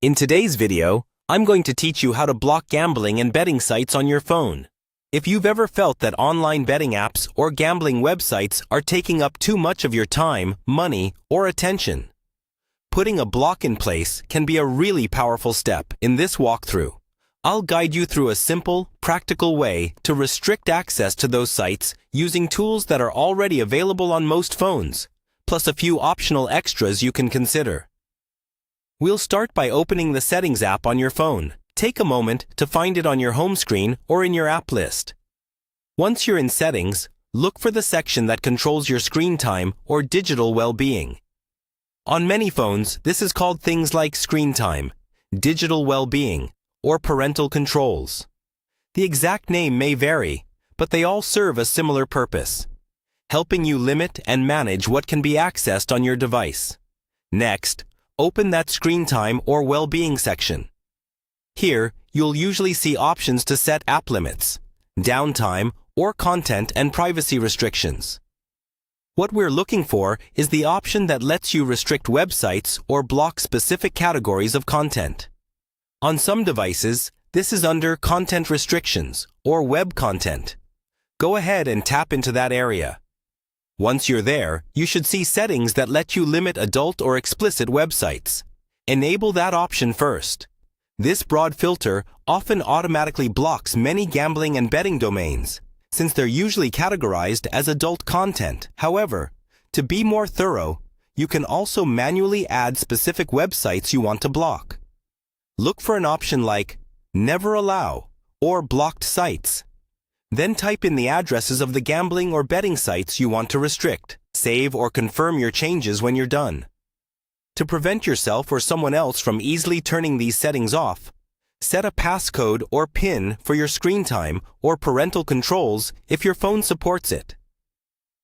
In today's video, I'm going to teach you how to block gambling and betting sites on your phone. If you've ever felt that online betting apps or gambling websites are taking up too much of your time, money, or attention, putting a block in place can be a really powerful step. In this walkthrough, I'll guide you through a simple, practical way to restrict access to those sites using tools that are already available on most phones, plus a few optional extras you can consider. We'll start by opening the Settings app on your phone. Take a moment to find it on your home screen or in your app list. Once you're in Settings, look for the section that controls your screen time or digital well-being. On many phones, this is called things like screen time, digital well-being, or parental controls. The exact name may vary, but they all serve a similar purpose, helping you limit and manage what can be accessed on your device. Next, open that screen time or well-being section. Here, you'll usually see options to set app limits, downtime, or content and privacy restrictions. What we're looking for is the option that lets you restrict websites or block specific categories of content. On some devices, this is under Content Restrictions or Web Content. Go ahead and tap into that area. Once you're there, you should see settings that let you limit adult or explicit websites. Enable that option first. This broad filter often automatically blocks many gambling and betting domains, since they're usually categorized as adult content. However, to be more thorough, you can also manually add specific websites you want to block. Look for an option like Never Allow or Blocked Sites. Then type in the addresses of the gambling or betting sites you want to restrict. Save or confirm your changes when you're done. To prevent yourself or someone else from easily turning these settings off, set a passcode or PIN for your screen time or parental controls if your phone supports it.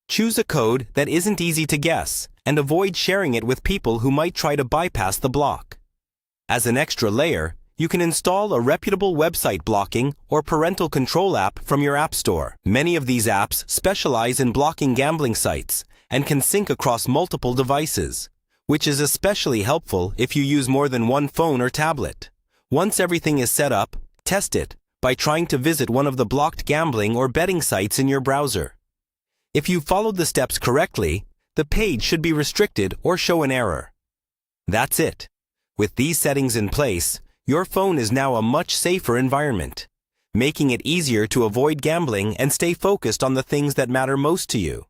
Choose a code that isn't easy to guess and avoid sharing it with people who might try to bypass the block. As an extra layer, you can install a reputable website blocking or parental control app from your app store. Many of these apps specialize in blocking gambling sites and can sync across multiple devices, which is especially helpful if you use more than one phone or tablet. Once everything is set up, test it by trying to visit one of the blocked gambling or betting sites in your browser. If you followed the steps correctly, the page should be restricted or show an error. That's it. With these settings in place, your phone is now a much safer environment, making it easier to avoid gambling and stay focused on the things that matter most to you.